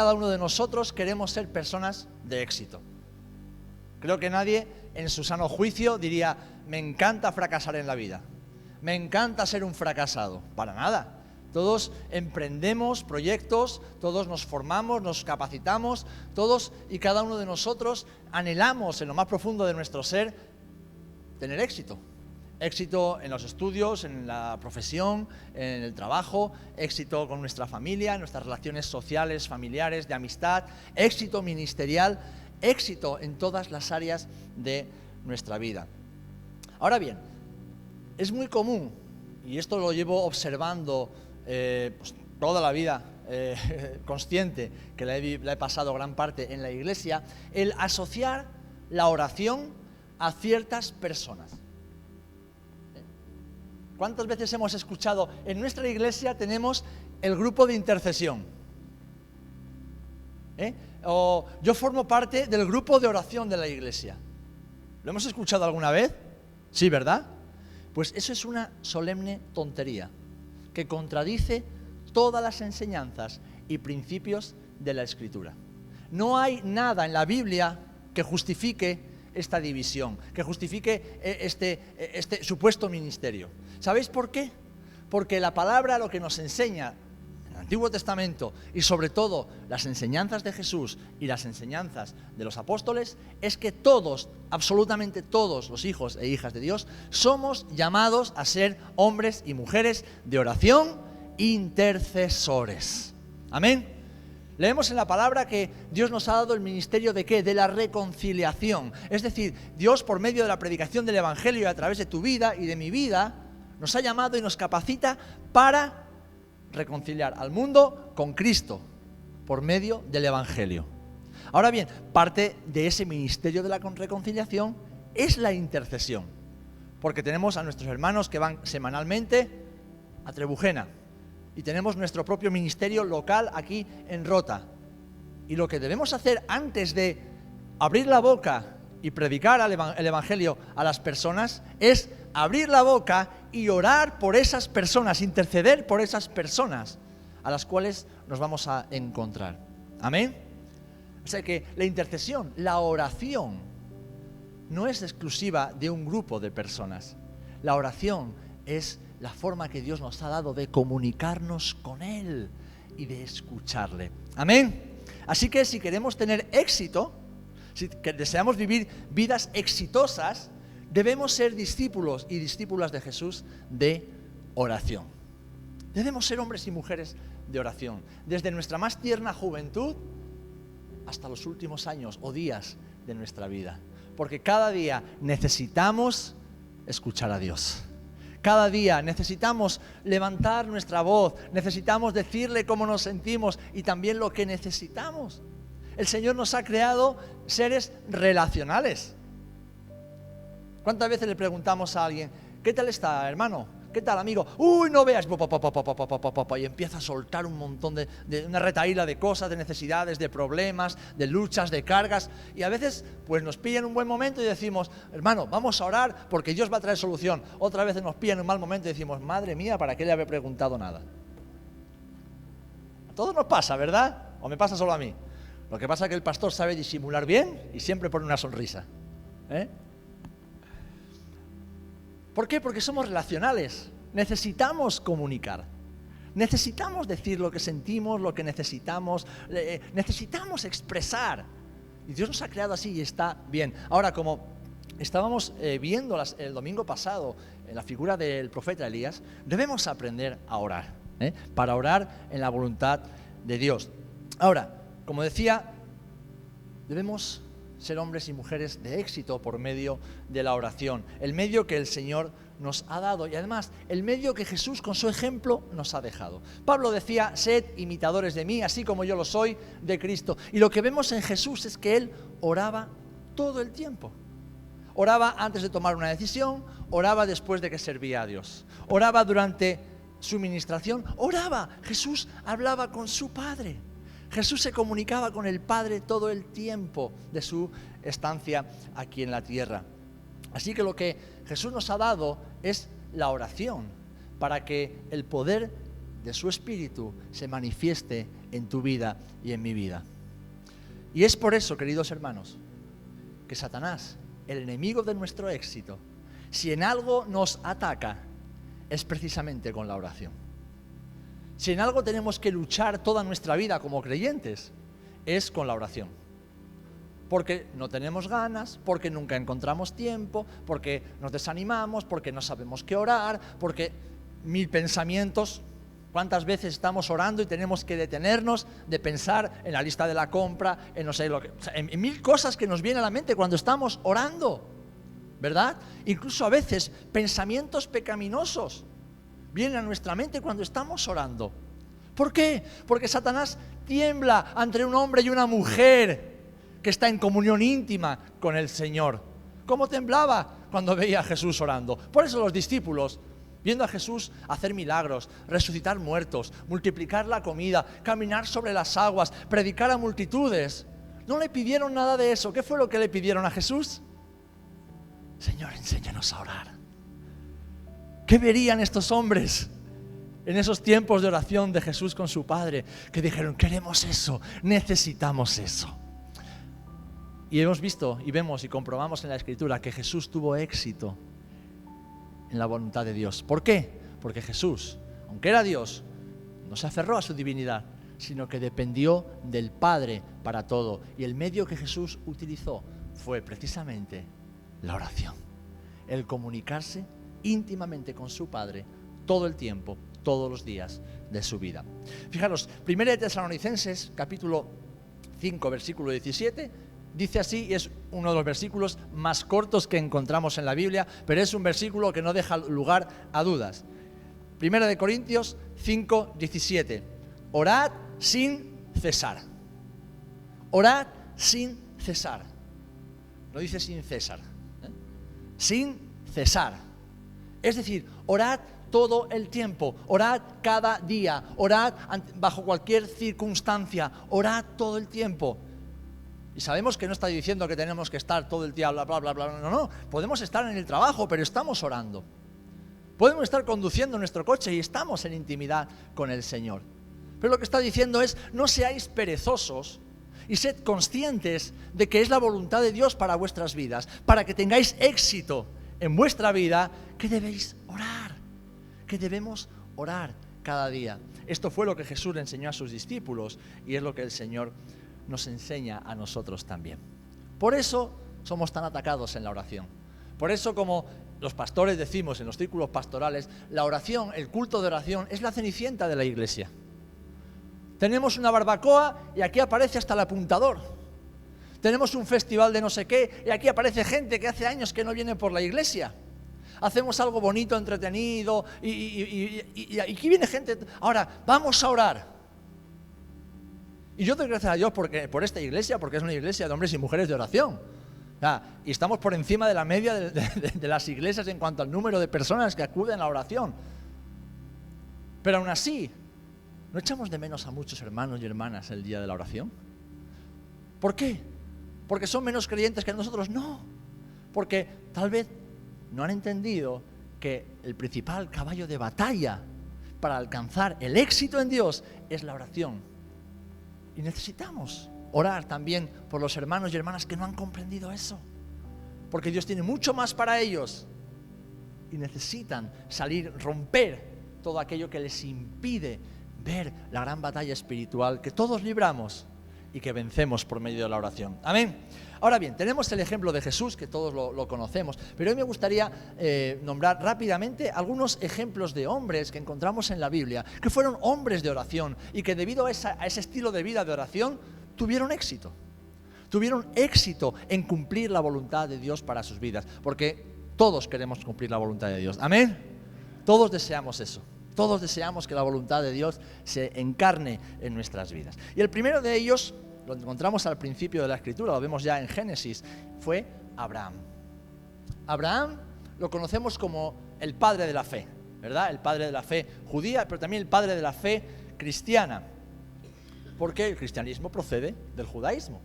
cada uno de nosotros queremos ser personas de éxito. Creo que nadie en su sano juicio diría, me encanta fracasar en la vida, me encanta ser un fracasado. Para nada. Todos emprendemos proyectos, todos nos formamos, nos capacitamos, todos y cada uno de nosotros anhelamos en lo más profundo de nuestro ser tener éxito. Éxito en los estudios, en la profesión, en el trabajo, éxito con nuestra familia, en nuestras relaciones sociales, familiares, de amistad, éxito ministerial, éxito en todas las áreas de nuestra vida. Ahora bien, es muy común, y esto lo llevo observando pues, toda la vida consciente, que la he pasado gran parte en la iglesia, el asociar la oración a ciertas personas. ¿Cuántas veces hemos escuchado? En nuestra iglesia tenemos el grupo de intercesión. O yo formo parte del grupo de oración de la iglesia. ¿Lo hemos escuchado alguna vez? Sí, ¿verdad? Pues eso es una solemne tontería que contradice todas las enseñanzas y principios de la Escritura. No hay nada en la Biblia que justifique esta división, que justifique este supuesto ministerio. ¿Sabéis por qué? Porque la palabra lo que nos enseña en el Antiguo Testamento y sobre todo las enseñanzas de Jesús y las enseñanzas de los apóstoles es que todos, absolutamente todos los hijos e hijas de Dios somos llamados a ser hombres y mujeres de oración, intercesores. Amén. Leemos en la palabra que Dios nos ha dado el ministerio ¿de qué? De la reconciliación. Es decir, Dios por medio de la predicación del Evangelio y a través de tu vida y de mi vida nos ha llamado y nos capacita para reconciliar al mundo con Cristo por medio del Evangelio. Ahora bien, parte de ese ministerio de la reconciliación es la intercesión, porque tenemos a nuestros hermanos que van semanalmente a Trebujena y tenemos nuestro propio ministerio local aquí en Rota. Y lo que debemos hacer antes de abrir la boca y predicar el Evangelio a las personas es abrir la boca y orar por esas personas, interceder por esas personas a las cuales nos vamos a encontrar. Amén. O sea que la intercesión, la oración, no es exclusiva de un grupo de personas. La oración es la forma que Dios nos ha dado de comunicarnos con Él y de escucharle. Amén. Así que si queremos tener éxito, si deseamos vivir vidas exitosas, debemos ser discípulos y discípulas de Jesús de oración. Debemos ser hombres y mujeres de oración, desde nuestra más tierna juventud hasta los últimos años o días de nuestra vida. Porque cada día necesitamos escuchar a Dios. Cada día necesitamos levantar nuestra voz, necesitamos decirle cómo nos sentimos y también lo que necesitamos. El Señor nos ha creado seres relacionales. ¿Cuántas veces le preguntamos a alguien, ¿qué tal está, hermano? ¿Qué tal, amigo? ¡Uy, no veas! Y empieza a soltar un montón de una retahíla de cosas, de necesidades, de problemas, de luchas, de cargas. Y a veces pues nos pilla en un buen momento y decimos, hermano, vamos a orar porque Dios va a traer solución. Otra vez nos pilla en un mal momento y decimos, madre mía, ¿para qué le había preguntado nada? A todos nos pasa, ¿verdad? ¿O me pasa solo a mí? Lo que pasa es que el pastor sabe disimular bien y siempre pone una sonrisa. ¿Por qué? Porque somos relacionales. Necesitamos comunicar. Necesitamos decir lo que sentimos, lo que necesitamos. Necesitamos expresar. Y Dios nos ha creado así y está bien. Ahora, como estábamos viendo el domingo pasado en la figura del profeta Elías, debemos aprender a orar. Para orar en la voluntad de Dios. Ahora, como decía, debemos ser hombres y mujeres de éxito por medio de la oración, el medio que el Señor nos ha dado y además el medio que Jesús con su ejemplo nos ha dejado. Pablo decía, sed imitadores de mí, así como yo lo soy de Cristo. Y lo que vemos en Jesús es que Él oraba todo el tiempo. Oraba antes de tomar una decisión, oraba después de que servía a Dios, oraba durante su ministración, oraba. Jesús hablaba con su Padre. Jesús se comunicaba con el Padre todo el tiempo de su estancia aquí en la tierra. Así que lo que Jesús nos ha dado es la oración para que el poder de su Espíritu se manifieste en tu vida y en mi vida. Y es por eso, queridos hermanos, que Satanás, el enemigo de nuestro éxito, si en algo nos ataca, es precisamente con la oración. Si en algo tenemos que luchar toda nuestra vida como creyentes, es con la oración. Porque no tenemos ganas, porque nunca encontramos tiempo, porque nos desanimamos, porque no sabemos qué orar, porque 1000 pensamientos. ¿Cuántas veces estamos orando y tenemos que detenernos de pensar en la lista de la compra, en no sé lo que, o sea, en 1000 cosas que nos vienen a la mente cuando estamos orando, ¿verdad? Incluso a veces pensamientos pecaminosos vienen a nuestra mente cuando estamos orando. ¿Por qué? Porque Satanás tiembla ante un hombre y una mujer que está en comunión íntima con el Señor. ¿Cómo temblaba cuando veía a Jesús orando? Por eso los discípulos, viendo a Jesús hacer milagros, resucitar muertos, multiplicar la comida, caminar sobre las aguas, predicar a multitudes, no le pidieron nada de eso. ¿Qué fue lo que le pidieron a Jesús? Señor, enséñanos a orar. ¿Qué verían estos hombres en esos tiempos de oración de Jesús con su Padre? Que dijeron, queremos eso, necesitamos eso. Y hemos visto y vemos y comprobamos en la Escritura que Jesús tuvo éxito en la voluntad de Dios. ¿Por qué? Porque Jesús, aunque era Dios, no se aferró a su divinidad, sino que dependió del Padre para todo. Y el medio que Jesús utilizó fue precisamente la oración. El comunicarse íntimamente con su Padre todo el tiempo, todos los días de su vida. Fijaros, 1 de Tesalonicenses, capítulo 5, versículo 17, dice así, y es uno de los versículos más cortos que encontramos en la Biblia, pero es un versículo que no deja lugar a dudas. 1 de Corintios 5, 17. Orad sin cesar. Orad sin cesar. No dice sin César. Sin cesar. Es decir, orad todo el tiempo, orad cada día, orad bajo cualquier circunstancia, orad todo el tiempo. Y sabemos que no está diciendo que tenemos que estar todo el día, bla, bla, bla, bla, no. Podemos estar en el trabajo, pero estamos orando. Podemos estar conduciendo nuestro coche y estamos en intimidad con el Señor. Pero lo que está diciendo es, no seáis perezosos y sed conscientes de que es la voluntad de Dios para vuestras vidas, para que tengáis éxito en vuestra vida, que debéis orar, que debemos orar cada día. Esto fue lo que Jesús le enseñó a sus discípulos y es lo que el Señor nos enseña a nosotros también. Por eso somos tan atacados en la oración. Por eso, como los pastores decimos en los círculos pastorales, la oración, el culto de oración, es la cenicienta de la iglesia. Tenemos una barbacoa y aquí aparece hasta el apuntador. Tenemos un festival de no sé qué y aquí aparece gente que hace años que no viene por la iglesia. Hacemos algo bonito, entretenido y aquí viene gente. Ahora, vamos a orar. Y yo doy gracias a Dios por esta iglesia, porque es una iglesia de hombres y mujeres de oración. Y estamos por encima de la media de las iglesias en cuanto al número de personas que acuden a la oración. Pero aún así, ¿no echamos de menos a muchos hermanos y hermanas el día de la oración? ¿Por qué? ¿Porque son menos creyentes que nosotros? No. Porque tal vez no han entendido que el principal caballo de batalla para alcanzar el éxito en Dios es la oración. Y necesitamos orar también por los hermanos y hermanas que no han comprendido eso. Porque Dios tiene mucho más para ellos. Y necesitan salir, romper todo aquello que les impide ver la gran batalla espiritual que todos libramos y que vencemos por medio de la oración. Amén. Ahora bien, tenemos el ejemplo de Jesús, que todos lo conocemos, pero hoy me gustaría nombrar rápidamente algunos ejemplos de hombres que encontramos en la Biblia, que fueron hombres de oración y que debido a ese estilo de vida de oración tuvieron éxito. Tuvieron éxito en cumplir la voluntad de Dios para sus vidas, porque todos queremos cumplir la voluntad de Dios. Amén. Todos deseamos eso. Todos deseamos que la voluntad de Dios se encarne en nuestras vidas. Y el primero de ellos, lo encontramos al principio de la Escritura, lo vemos ya en Génesis, fue Abraham. Abraham lo conocemos como el padre de la fe, ¿verdad? El padre de la fe judía, pero también el padre de la fe cristiana, porque el cristianismo procede del judaísmo.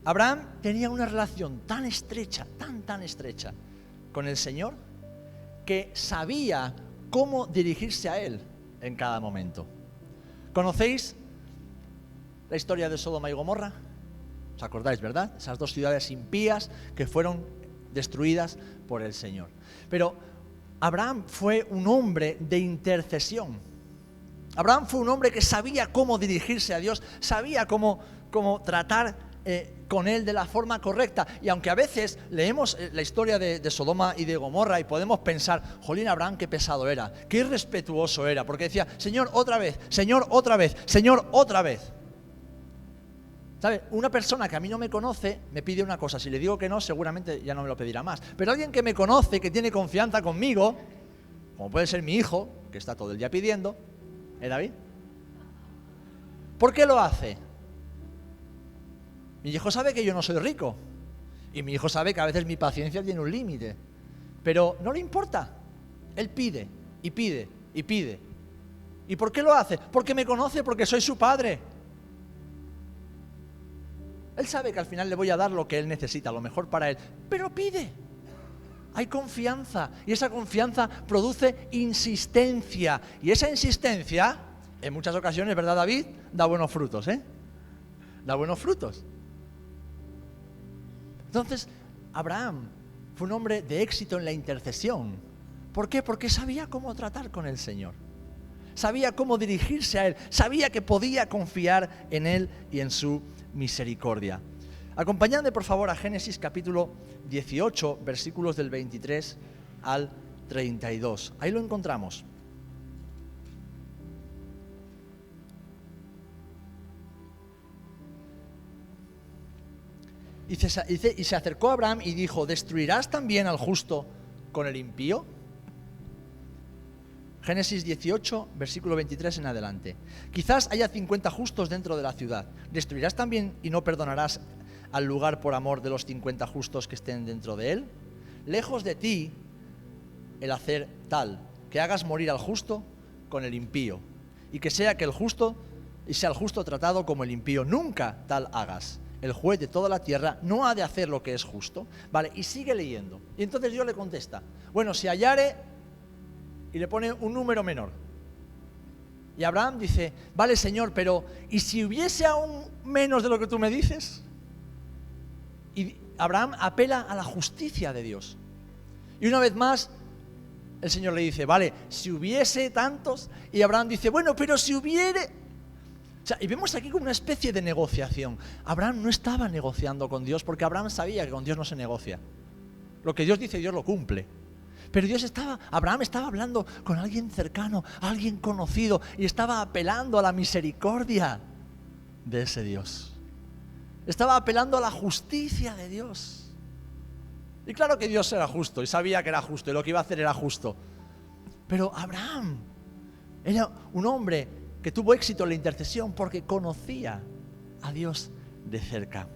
Abraham tenía una relación tan estrecha, tan estrecha con el Señor, que sabía cómo dirigirse a Él en cada momento. ¿Conocéis la historia de Sodoma y Gomorra? ¿Os acordáis, verdad? Esas dos ciudades impías que fueron destruidas por el Señor. Pero Abraham fue un hombre de intercesión. Abraham fue un hombre que sabía cómo dirigirse a Dios, sabía cómo tratar con Él de la forma correcta. Y aunque a veces leemos la historia de Sodoma y de Gomorra y podemos pensar, jolín, Abraham qué pesado era, qué irrespetuoso era, porque decía, Señor, otra vez, Señor, otra vez, Señor, otra vez. ¿Sabe? Una persona que a mí no me conoce me pide una cosa, si le digo que no, seguramente ya no me lo pedirá más. Pero alguien que me conoce, que tiene confianza conmigo, como puede ser mi hijo, que está todo el día pidiendo, David? ¿Por qué lo hace? Mi hijo sabe que yo no soy rico. Y mi hijo sabe que a veces mi paciencia tiene un límite. Pero no le importa. Él pide, y pide, y pide. ¿Y por qué lo hace? Porque me conoce, porque soy su padre. Él sabe que al final le voy a dar lo que él necesita, lo mejor para él. Pero pide. Hay confianza. Y esa confianza produce insistencia. Y esa insistencia, en muchas ocasiones, ¿verdad, David? Da buenos frutos, ¿eh? Da buenos frutos. Entonces, Abraham fue un hombre de éxito en la intercesión. ¿Por qué? Porque sabía cómo tratar con el Señor. Sabía cómo dirigirse a Él. Sabía que podía confiar en Él y en su misericordia. Acompañadme, por favor, a Génesis capítulo 18, versículos del 23 al 32. Ahí lo encontramos. Y se acercó a Abraham y dijo, ¿destruirás también al justo con el impío? Génesis 18, versículo 23 en adelante. Quizás haya 50 justos dentro de la ciudad. ¿Destruirás también y no perdonarás al lugar por amor de los 50 justos que estén dentro de él? Lejos de ti el hacer tal, que hagas morir al justo con el impío, y que sea el justo tratado como el impío. Nunca tal hagas. El juez de toda la tierra no ha de hacer lo que es justo. Vale, y sigue leyendo. Y entonces Dios le contesta, bueno, si hallare, y le pone un número menor. Y Abraham dice, vale, Señor, pero ¿y si hubiese aún menos de lo que tú me dices? Y Abraham apela a la justicia de Dios. Y una vez más, el Señor le dice, vale, si hubiese tantos, y Abraham dice, bueno, pero si hubiere... O sea, y vemos aquí como una especie de negociación. Abraham no estaba negociando con Dios porque Abraham sabía que con Dios no se negocia. Lo que Dios dice, Dios lo cumple. Pero Abraham estaba hablando con alguien cercano, alguien conocido, y estaba apelando a la misericordia de ese Dios. Estaba apelando a la justicia de Dios. Y claro que Dios era justo, y sabía que era justo, y lo que iba a hacer era justo. Pero Abraham era un hombre que tuvo éxito en la intercesión porque conocía a Dios de cerca.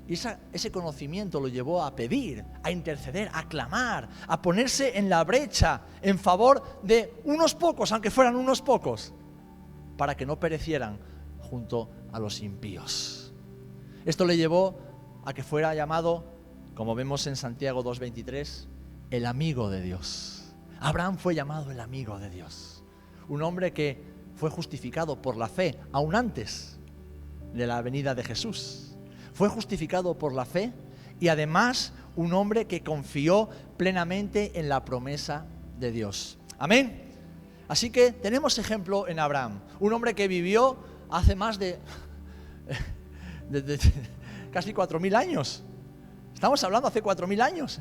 Y ese conocimiento lo llevó a pedir, a interceder, a clamar, a ponerse en la brecha en favor de unos pocos, aunque fueran unos pocos, para que no perecieran junto a los impíos. Esto le llevó a que fuera llamado, como vemos en Santiago 2:23, el amigo de Dios. Abraham fue llamado el amigo de Dios. Un hombre que fue justificado por la fe, aún antes de la venida de Jesús. Fue justificado por la fe y además un hombre que confió plenamente en la promesa de Dios. Amén. Así que tenemos ejemplo en Abraham, un hombre que vivió hace más de casi 4.000 años. Estamos hablando hace 4.000 años.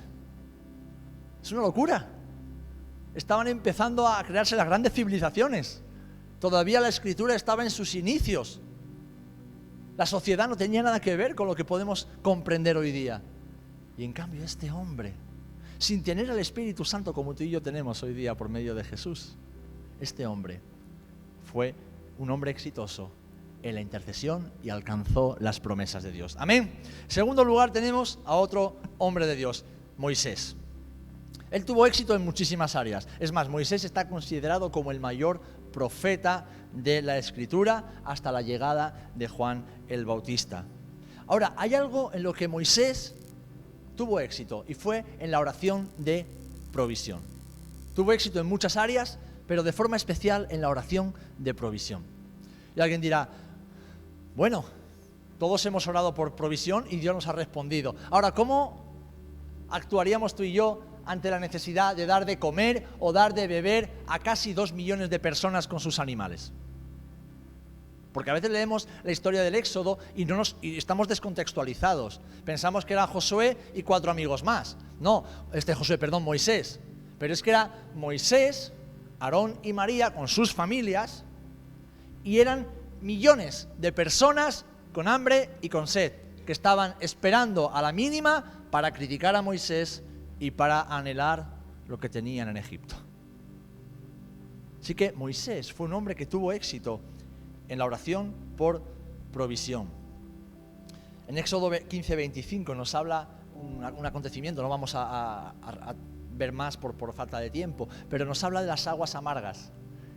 Es una locura. Estaban empezando a crearse las grandes civilizaciones. Todavía la escritura estaba en sus inicios. La sociedad no tenía nada que ver con lo que podemos comprender hoy día. Y en cambio este hombre, sin tener el Espíritu Santo como tú y yo tenemos hoy día por medio de Jesús, este hombre fue un hombre exitoso en la intercesión y alcanzó las promesas de Dios. Amén. En segundo lugar tenemos a otro hombre de Dios, Moisés. Él tuvo éxito en muchísimas áreas. Es más, Moisés está considerado como el mayor profeta de la Escritura hasta la llegada de Juan el Bautista. Ahora, hay algo en lo que Moisés tuvo éxito y fue en la oración de provisión. Tuvo éxito en muchas áreas, pero de forma especial en la oración de provisión. Y alguien dirá, Bueno, todos hemos orado por provisión y Dios nos ha respondido. Ahora, ¿cómo actuaríamos tú y yo ante la necesidad de dar de comer o dar de beber a casi 2 millones de personas con sus animales? Porque a veces leemos la historia del Éxodo y estamos descontextualizados. Pensamos que era Josué y 4 amigos más. No, Moisés. Pero es que era Moisés, Aarón y María con sus familias, y eran millones de personas con hambre y con sed, que estaban esperando a la mínima para criticar a Moisés y para anhelar lo que tenían en Egipto. Así que Moisés fue un hombre que tuvo éxito en la oración por provisión. En Éxodo 15:25 nos habla un acontecimiento, no vamos a ver más por falta de tiempo, pero nos habla de las aguas amargas.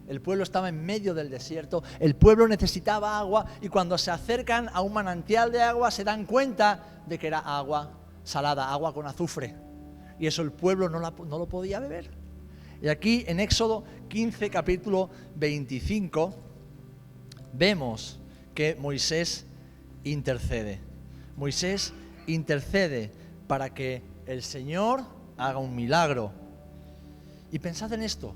El pueblo estaba en medio del desierto, el pueblo necesitaba agua, y cuando se acercan a un manantial de agua se dan cuenta de que era agua salada, agua con azufre, y eso el pueblo no lo podía beber. Y aquí en Éxodo 15, capítulo 25, vemos que Moisés intercede. Moisés intercede para que el Señor haga un milagro. Y pensad en esto,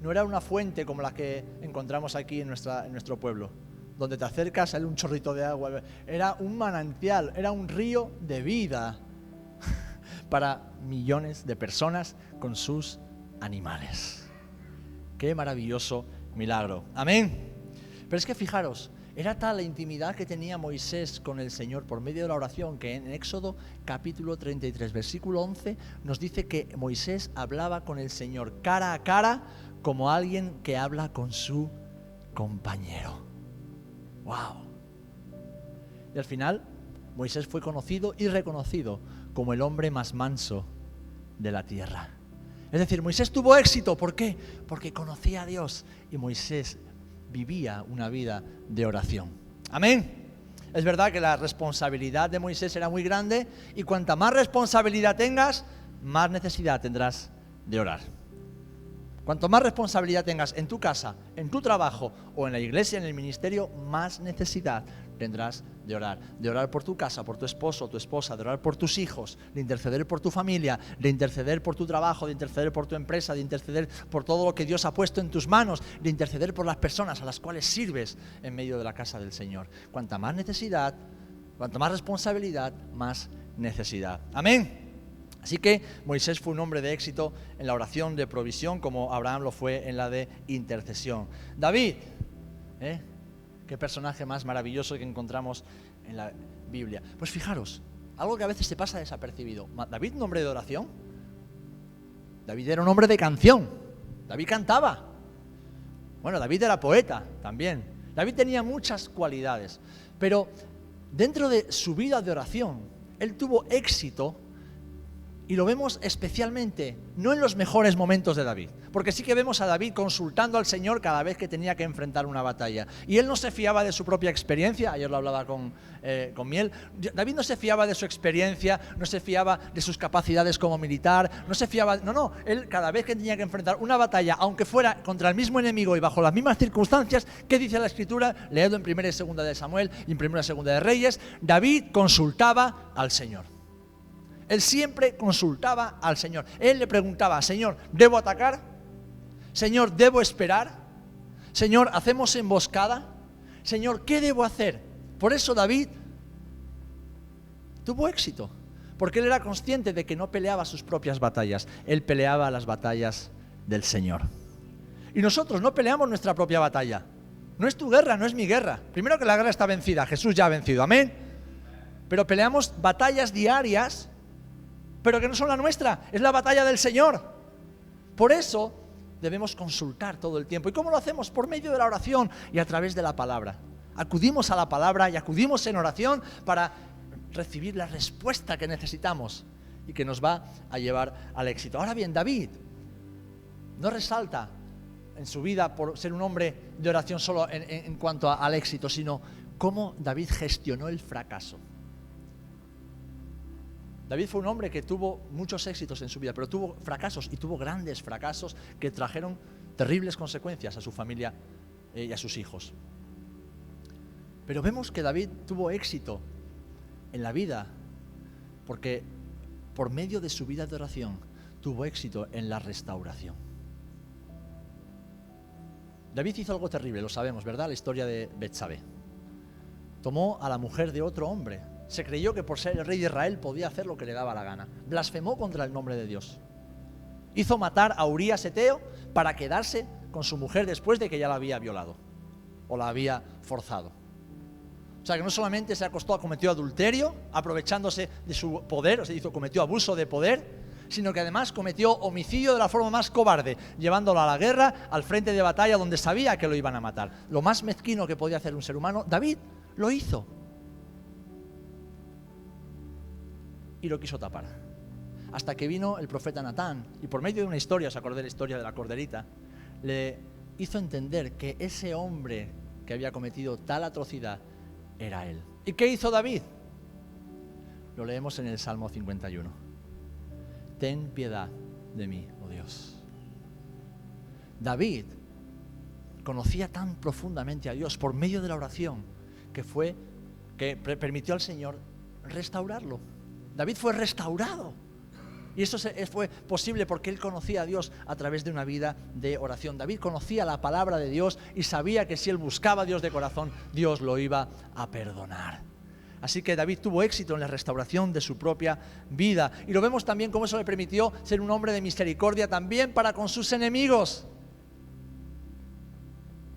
no era una fuente como la que encontramos aquí en nuestro pueblo, donde te acercas, sale un chorrito de agua. Era un manantial, era un río de vida para millones de personas con sus animales. Qué maravilloso milagro. Amén. Pero es que fijaros, era tal la intimidad que tenía Moisés con el Señor por medio de la oración, que en Éxodo capítulo 33, versículo 11, nos dice que Moisés hablaba con el Señor cara a cara, como alguien que habla con su compañero. ¡Wow! Y al final, Moisés fue conocido y reconocido como el hombre más manso de la tierra. Es decir, Moisés tuvo éxito. ¿Por qué? Porque conocía a Dios, y Moisés vivía una vida de oración. Amén. Es verdad que la responsabilidad de Moisés era muy grande, y cuanta más responsabilidad tengas, más necesidad tendrás de orar. Cuanto más responsabilidad tengas en tu casa, en tu trabajo o en la iglesia, en el ministerio, más necesidad tendrás de orar por tu casa, por tu esposo o tu esposa, de orar por tus hijos, de interceder por tu familia, de interceder por tu trabajo, de interceder por tu empresa, de interceder por todo lo que Dios ha puesto en tus manos, de interceder por las personas a las cuales sirves en medio de la casa del Señor. Cuanta más necesidad, cuanta más responsabilidad, más necesidad. Amén. Así que Moisés fue un hombre de éxito en la oración de provisión, como Abraham lo fue en la de intercesión. David, qué personaje más maravilloso que encontramos en la Biblia. Pues fijaros, algo que a veces se pasa desapercibido. ¿David un hombre de oración? David era un hombre de canción. David cantaba. Bueno, David era poeta también. David tenía muchas cualidades, pero dentro de su vida de oración, él tuvo éxito. Y lo vemos especialmente, no en los mejores momentos de David, porque sí que vemos a David consultando al Señor cada vez que tenía que enfrentar una batalla. Y él no se fiaba de su propia experiencia, ayer lo hablaba con Miel. David no se fiaba de su experiencia, no se fiaba de sus capacidades como militar, no se fiaba... No, él cada vez que tenía que enfrentar una batalla, aunque fuera contra el mismo enemigo y bajo las mismas circunstancias, ¿qué dice la Escritura? Leedlo en 1 y 2 de Samuel y en 1 y 2 de Reyes. David consultaba al Señor. Él siempre consultaba al Señor. Él le preguntaba: Señor, ¿debo atacar? Señor, ¿debo esperar? Señor, ¿hacemos emboscada? Señor, ¿qué debo hacer? Por eso David tuvo éxito, porque él era consciente de que no peleaba sus propias batallas, él peleaba las batallas del Señor. Y nosotros no peleamos nuestra propia batalla. No es tu guerra, no es mi guerra. Primero, que la guerra está vencida, Jesús ya ha vencido, amén. Pero peleamos batallas diarias, pero que no son la nuestra, es la batalla del Señor. Por eso debemos consultar todo el tiempo. ¿Y cómo lo hacemos? Por medio de la oración y a través de la palabra. Acudimos a la palabra y acudimos en oración para recibir la respuesta que necesitamos y que nos va a llevar al éxito. Ahora bien, David no resalta en su vida por ser un hombre de oración solo en cuanto al éxito, sino cómo David gestionó el fracaso. David fue un hombre que tuvo muchos éxitos en su vida, pero tuvo fracasos, y tuvo grandes fracasos que trajeron terribles consecuencias a su familia y a sus hijos. Pero vemos que David tuvo éxito en la vida, porque por medio de su vida de oración tuvo éxito en la restauración. David hizo algo terrible, lo sabemos, ¿verdad? La historia de Betsabé. Tomó a la mujer de otro hombre. Se creyó que por ser el rey de Israel podía hacer lo que le daba la gana. Blasfemó contra el nombre de Dios. Hizo matar a Urías Eteo para quedarse con su mujer después de que ya la había violado o la había forzado. O sea que no solamente se acostó, cometió adulterio, aprovechándose de su poder, o sea, cometió abuso de poder, sino que además cometió homicidio de la forma más cobarde, llevándolo a la guerra, al frente de batalla donde sabía que lo iban a matar. Lo más mezquino que podía hacer un ser humano, David lo hizo. Y lo quiso tapar. Hasta que vino el profeta Natán, y por medio de una historia, os acordé de la historia de la corderita, le hizo entender que ese hombre que había cometido tal atrocidad era él. ¿Y qué hizo David? Lo leemos en el Salmo 51. Ten piedad de mí, oh Dios. David conocía tan profundamente a Dios por medio de la oración que permitió al Señor restaurarlo. David fue restaurado. Y eso fue posible porque él conocía a Dios a través de una vida de oración. David conocía la palabra de Dios y sabía que si él buscaba a Dios de corazón, Dios lo iba a perdonar. Así que David tuvo éxito en la restauración de su propia vida. Y lo vemos también cómo eso le permitió ser un hombre de misericordia también para con sus enemigos.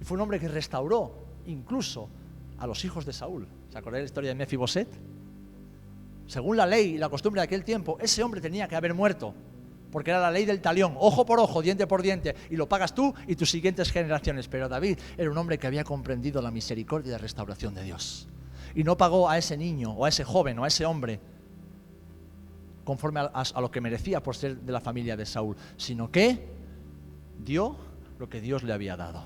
Y fue un hombre que restauró incluso a los hijos de Saúl. ¿Se acordáis de la historia de Mefiboset? Según la ley y la costumbre de aquel tiempo, ese hombre tenía que haber muerto, porque era la ley del talión, ojo por ojo, diente por diente, y lo pagas tú y tus siguientes generaciones. Pero David era un hombre que había comprendido la misericordia y la restauración de Dios, y no pagó a ese niño, o a ese joven, o a ese hombre, conforme a lo que merecía por ser de la familia de Saúl, sino que dio lo que Dios le había dado,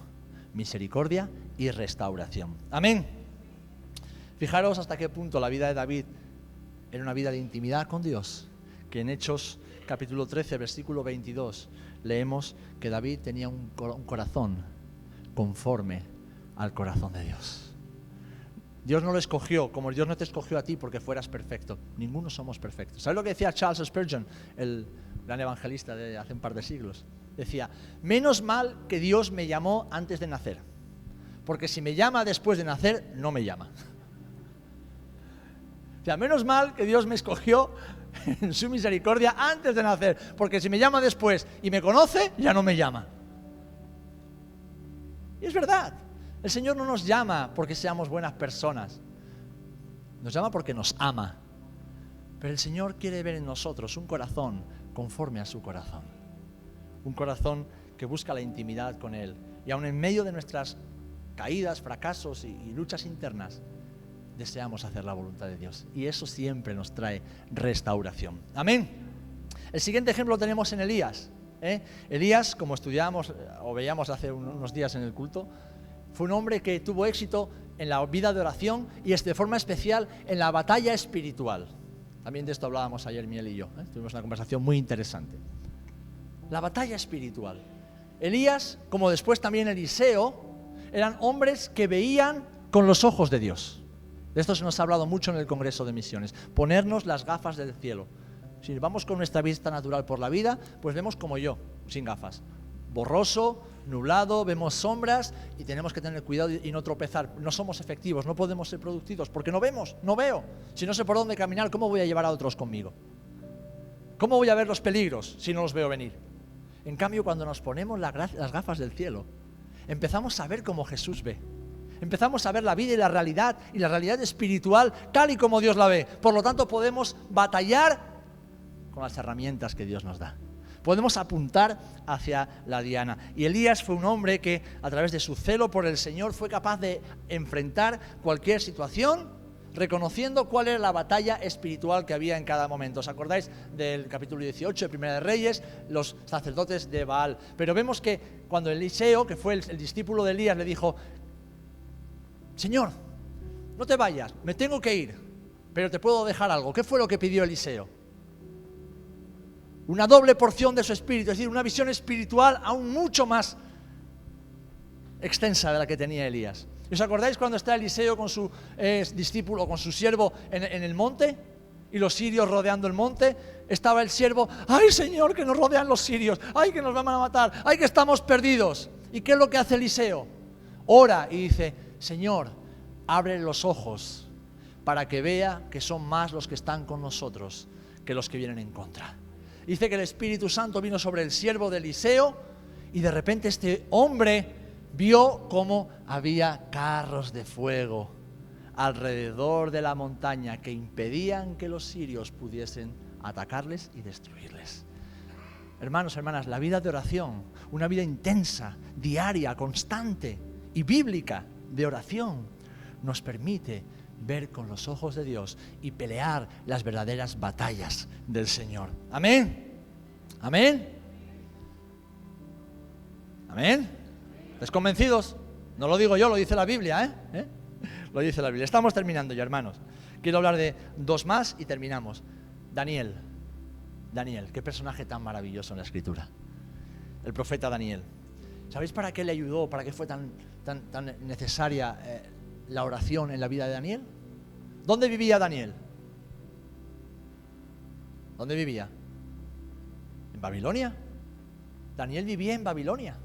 misericordia y restauración. Amén. Fijaros hasta qué punto la vida de David era una vida de intimidad con Dios, que en Hechos capítulo 13, versículo 22, leemos que David tenía un corazón conforme al corazón de Dios. Dios no lo escogió, como Dios no te escogió a ti porque fueras perfecto. Ninguno somos perfectos. ¿Sabes lo que decía Charles Spurgeon, el gran evangelista de hace un par de siglos? Decía, menos mal que Dios me llamó antes de nacer, porque si me llama después de nacer, no me llama. O sea, menos mal que Dios me escogió en su misericordia antes de nacer, porque si me llama después y me conoce, ya no me llama. Y es verdad, el Señor no nos llama porque seamos buenas personas, nos llama porque nos ama. Pero el Señor quiere ver en nosotros un corazón conforme a su corazón, un corazón que busca la intimidad con Él, y aun en medio de nuestras caídas, fracasos y luchas internas, deseamos hacer la voluntad de Dios, y eso siempre nos trae restauración. Amén. El siguiente ejemplo lo tenemos en Elías. Elías, como estudiábamos o veíamos hace unos días en el culto, fue un hombre que tuvo éxito en la vida de oración y de forma especial en la batalla espiritual. También de esto hablábamos ayer Miel y yo. Tuvimos una conversación muy interesante. La batalla espiritual. Elías, como después también Eliseo, eran hombres que veían con los ojos de Dios. De esto se nos ha hablado mucho en el Congreso de Misiones. Ponernos las gafas del cielo. Si vamos con nuestra vista natural por la vida, pues vemos como yo, sin gafas. Borroso, nublado, vemos sombras y tenemos que tener cuidado y no tropezar. No somos efectivos, no podemos ser productivos porque no vemos, no veo. Si no sé por dónde caminar, ¿cómo voy a llevar a otros conmigo? ¿Cómo voy a ver los peligros si no los veo venir? En cambio, cuando nos ponemos las gafas del cielo, empezamos a ver como Jesús ve. Empezamos a ver la vida y la realidad espiritual tal y como Dios la ve. Por lo tanto, podemos batallar con las herramientas que Dios nos da. Podemos apuntar hacia la diana. Y Elías fue un hombre que, a través de su celo por el Señor, fue capaz de enfrentar cualquier situación, reconociendo cuál era la batalla espiritual que había en cada momento. ¿Os acordáis del capítulo 18 de Primera de Reyes? Los sacerdotes de Baal. Pero vemos que cuando Eliseo, que fue el discípulo de Elías, le dijo: Señor, no te vayas, me tengo que ir, pero te puedo dejar algo. ¿Qué fue lo que pidió Eliseo? Una doble porción de su espíritu, es decir, una visión espiritual aún mucho más extensa de la que tenía Elías. ¿Y os acordáis cuando está Eliseo con su discípulo, con su siervo en el monte? Y los sirios rodeando el monte. Estaba el siervo, ¡ay, Señor, que nos rodean los sirios! ¡Ay, que nos van a matar! ¡Ay, que estamos perdidos! ¿Y qué es lo que hace Eliseo? Ora y dice, Señor, abre los ojos para que vea que son más los que están con nosotros que los que vienen en contra. Dice que el Espíritu Santo vino sobre el siervo de Eliseo y de repente este hombre vio cómo había carros de fuego alrededor de la montaña que impedían que los sirios pudiesen atacarles y destruirles. Hermanos, hermanas, la vida de oración, una vida intensa, diaria, constante y bíblica de oración, nos permite ver con los ojos de Dios y pelear las verdaderas batallas del Señor. Amén. Amén. Amén. ¿Estáis convencidos? No lo digo yo, lo dice la Biblia, ¿eh? Lo dice la Biblia. Estamos terminando ya, hermanos. Quiero hablar de dos más y terminamos. Daniel, qué personaje tan maravilloso en la Escritura. El profeta Daniel. ¿Sabéis para qué le ayudó, para qué fue tan necesaria la oración en la vida de Daniel? ¿Dónde vivía Daniel? ¿Dónde vivía? ¿En Babilonia? Daniel vivía en Babilonia.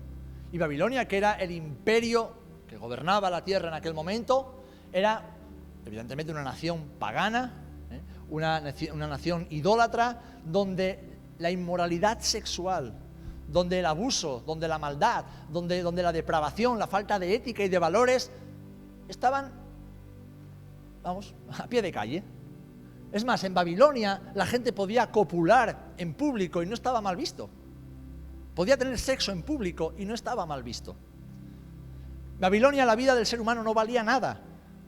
Y Babilonia, que era el imperio que gobernaba la tierra en aquel momento, era evidentemente una nación pagana, una nación idólatra, donde la inmoralidad sexual, donde el abuso, donde la maldad, donde la depravación, la falta de ética y de valores estaban, a pie de calle. Es más, en Babilonia la gente podía copular en público y no estaba mal visto. Podía tener sexo en público y no estaba mal visto. En Babilonia la vida del ser humano no valía nada.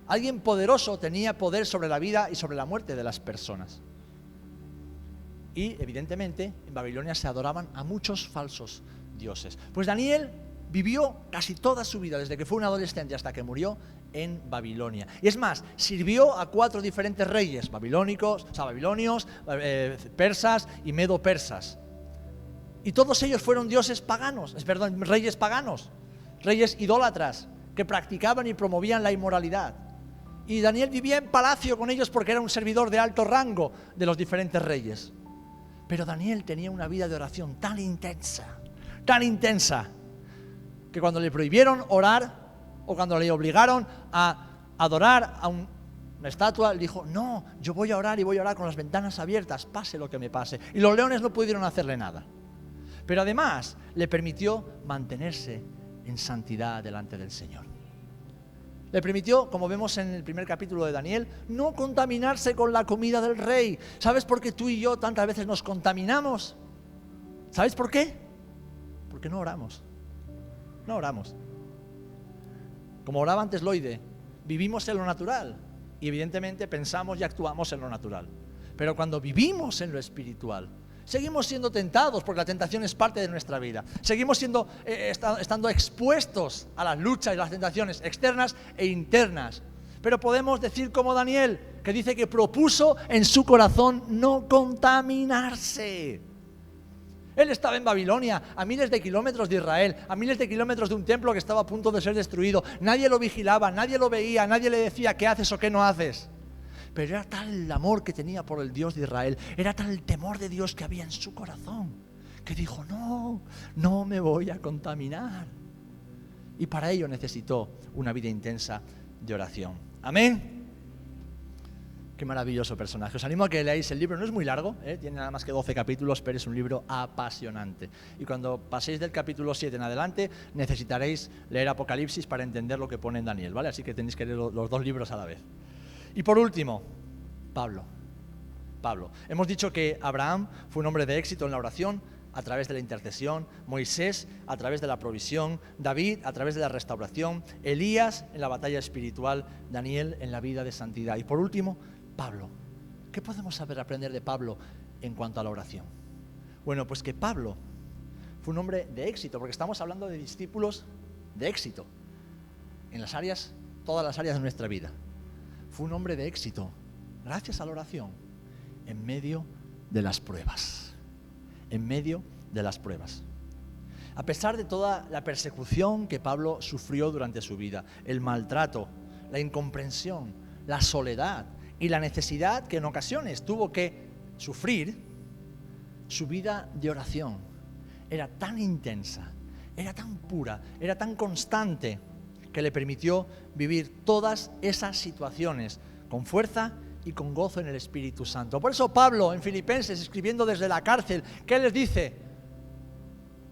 Alguien poderoso tenía poder sobre la vida y sobre la muerte de las personas. Y evidentemente en Babilonia se adoraban a muchos falsos dioses. Pues Daniel vivió casi toda su vida, desde que fue un adolescente hasta que murió, en Babilonia. Y es más, sirvió a 4 diferentes reyes, babilonios, persas y medo-persas. Y todos ellos fueron reyes paganos, reyes idólatras, que practicaban y promovían la inmoralidad. Y Daniel vivía en palacio con ellos porque era un servidor de alto rango de los diferentes reyes. Pero Daniel tenía una vida de oración tan intensa, que cuando le prohibieron orar, o cuando le obligaron a adorar a una estatua, él dijo, no, yo voy a orar y voy a orar con las ventanas abiertas, pase lo que me pase. Y los leones no pudieron hacerle nada. Pero además le permitió mantenerse en santidad delante del Señor. Le permitió, como vemos en el primer capítulo de Daniel, no contaminarse con la comida del rey. ¿Sabes por qué tú y yo tantas veces nos contaminamos? ¿Sabes por qué? Porque no oramos. No oramos. Como oraba antes Loide, vivimos en lo natural y evidentemente pensamos y actuamos en lo natural. Pero cuando vivimos en lo espiritual, seguimos siendo tentados, porque la tentación es parte de nuestra vida. Seguimos estando expuestos a las luchas y las tentaciones externas e internas. Pero podemos decir como Daniel, que dice que propuso en su corazón no contaminarse. Él estaba en Babilonia, a miles de kilómetros de Israel, a miles de kilómetros de un templo que estaba a punto de ser destruido. Nadie lo vigilaba, nadie lo veía, nadie le decía qué haces o qué no haces. Pero era tal el amor que tenía por el Dios de Israel, era tal el temor de Dios que había en su corazón, que dijo, no me voy a contaminar. Y para ello necesitó una vida intensa de oración. Amén. Qué maravilloso personaje. Os animo a que leáis el libro, no es muy largo, tiene nada más que 12 capítulos, pero es un libro apasionante. Y cuando paséis del capítulo 7 en adelante, necesitaréis leer Apocalipsis para entender lo que pone en Daniel, ¿vale? Así que tenéis que leer los 2 libros a la vez. Y por último, Pablo. Hemos dicho que Abraham fue un hombre de éxito en la oración a través de la intercesión, Moisés a través de la provisión, David a través de la restauración, Elías en la batalla espiritual, Daniel en la vida de santidad. Y por último, Pablo. ¿Qué podemos aprender de Pablo en cuanto a la oración? Bueno, pues que Pablo fue un hombre de éxito, porque estamos hablando de discípulos de éxito en todas las áreas de nuestra vida. Fue un hombre de éxito gracias a la oración en medio de las pruebas. A pesar de toda la persecución que Pablo sufrió durante su vida, el maltrato, la incomprensión, la soledad y la necesidad que en ocasiones tuvo que sufrir, su vida de oración era tan intensa, era tan pura, era tan constante, que le permitió vivir todas esas situaciones con fuerza y con gozo en el Espíritu Santo. Por eso Pablo en Filipenses, escribiendo desde la cárcel, ¿qué les dice?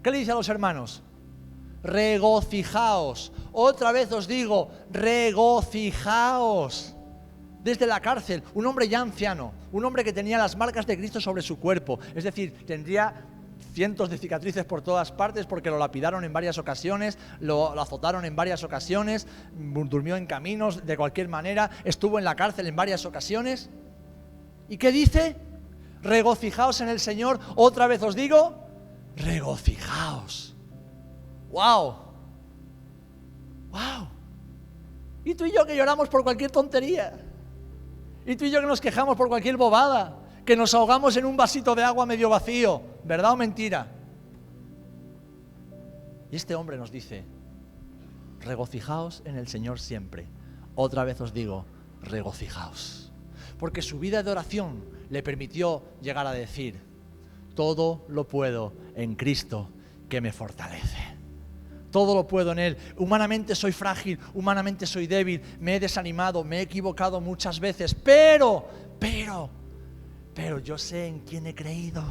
¿Qué le dice a los hermanos? Regocijaos. Otra vez os digo, regocijaos. Desde la cárcel, un hombre ya anciano, un hombre que tenía las marcas de Cristo sobre su cuerpo, es decir, tendría cientos de cicatrices por todas partes porque lo lapidaron en varias ocasiones, lo azotaron en varias ocasiones, durmió en caminos de cualquier manera, estuvo en la cárcel en varias ocasiones. ¿Y qué dice? Regocijaos en el Señor. Otra vez os digo, regocijaos. ¡Wow! ¡Wow! Y tú y yo que lloramos por cualquier tontería. Y tú y yo que nos quejamos por cualquier bobada. Que nos ahogamos en un vasito de agua medio vacío. ¿Verdad o mentira? Y este hombre nos dice, regocijaos en el Señor siempre. Otra vez os digo, regocijaos. Porque su vida de oración le permitió llegar a decir, todo lo puedo en Cristo que me fortalece. Todo lo puedo en Él. Humanamente soy frágil, humanamente soy débil, me he desanimado, me he equivocado muchas veces, pero yo sé en quién he creído.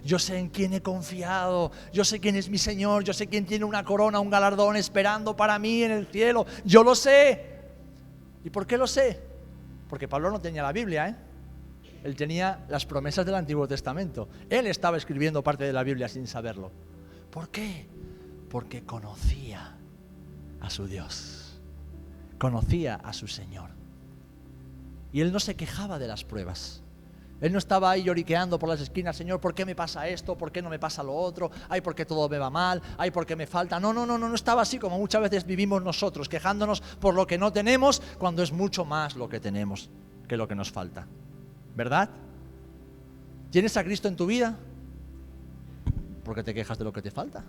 Yo sé en quién he confiado. Yo sé quién es mi Señor. Yo sé quién tiene una corona, un galardón esperando para mí en el cielo. Yo lo sé. ¿Y por qué lo sé? Porque Pablo no tenía la Biblia, ¿eh? Él tenía las promesas del Antiguo Testamento. Él estaba escribiendo parte de la Biblia sin saberlo. ¿Por qué? Porque conocía a su Dios. Conocía a su Señor. Y él no se quejaba de las pruebas. Él no estaba ahí lloriqueando por las esquinas, Señor, ¿por qué me pasa esto? ¿Por qué no me pasa lo otro? Ay, ¿por qué todo me va mal? Ay, ¿por qué me falta? No estaba así como muchas veces vivimos nosotros, quejándonos por lo que no tenemos, cuando es mucho más lo que tenemos que lo que nos falta. ¿Verdad? ¿Tienes a Cristo en tu vida? ¿Por qué te quejas de lo que te falta?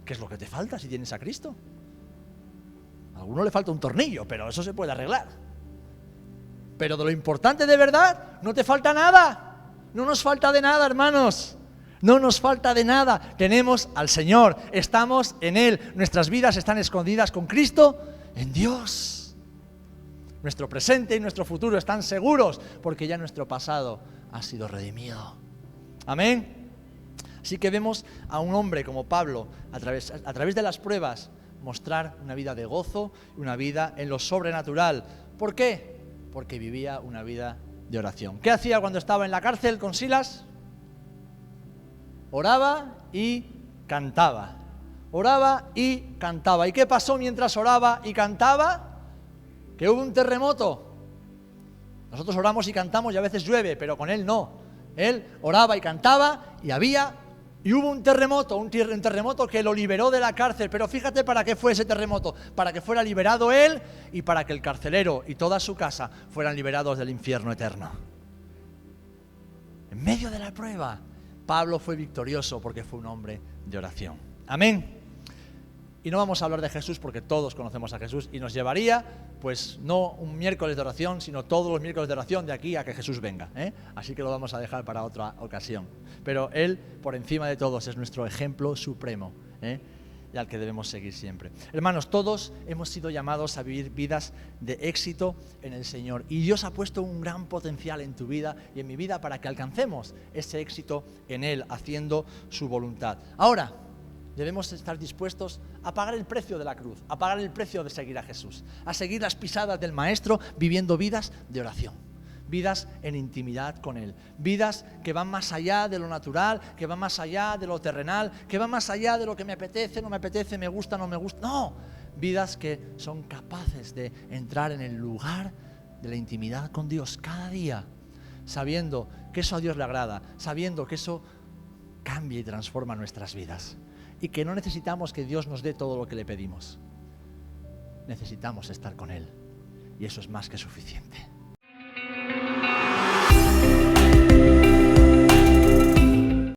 ¿Qué es lo que te falta si tienes a Cristo? A alguno le falta un tornillo, pero eso se puede arreglar. Pero de lo importante de verdad, no te falta nada. No nos falta de nada, hermanos. No nos falta de nada. Tenemos al Señor, estamos en Él. Nuestras vidas están escondidas con Cristo en Dios. Nuestro presente y nuestro futuro están seguros porque ya nuestro pasado ha sido redimido. Amén. Así que vemos a un hombre como Pablo, a través de las pruebas, mostrar una vida de gozo, una vida en lo sobrenatural. ¿Por qué? Porque vivía una vida de oración. ¿Qué hacía cuando estaba en la cárcel con Silas? Oraba y cantaba. Oraba y cantaba. ¿Y qué pasó mientras oraba y cantaba? Que hubo un terremoto. Nosotros oramos y cantamos y a veces llueve, pero con él no. Él oraba y cantaba y hubo un terremoto que lo liberó de la cárcel. Pero fíjate para qué fue ese terremoto. Para que fuera liberado él y para que el carcelero y toda su casa fueran liberados del infierno eterno. En medio de la prueba, Pablo fue victorioso porque fue un hombre de oración. Amén. Y no vamos a hablar de Jesús porque todos conocemos a Jesús y nos llevaría, pues no un miércoles de oración, sino todos los miércoles de oración de aquí a que Jesús venga, ¿eh? Así que lo vamos a dejar para otra ocasión. Pero Él, por encima de todos, es nuestro ejemplo supremo, ¿eh? Y al que debemos seguir siempre. Hermanos, todos hemos sido llamados a vivir vidas de éxito en el Señor. Y Dios ha puesto un gran potencial en tu vida y en mi vida para que alcancemos ese éxito en Él, haciendo su voluntad. Ahora, debemos estar dispuestos a pagar el precio de la cruz, a pagar el precio de seguir a Jesús, a seguir las pisadas del Maestro, viviendo vidas de oración, vidas en intimidad con Él, vidas que van más allá de lo natural, que van más allá de lo terrenal, que van más allá de lo que me apetece, no me apetece, me gusta, no me gusta. No, vidas que son capaces de entrar en el lugar de la intimidad con Dios cada día, sabiendo que eso a Dios le agrada, sabiendo que eso cambia y transforma nuestras vidas. Y que no necesitamos que Dios nos dé todo lo que le pedimos. Necesitamos estar con Él. Y eso es más que suficiente.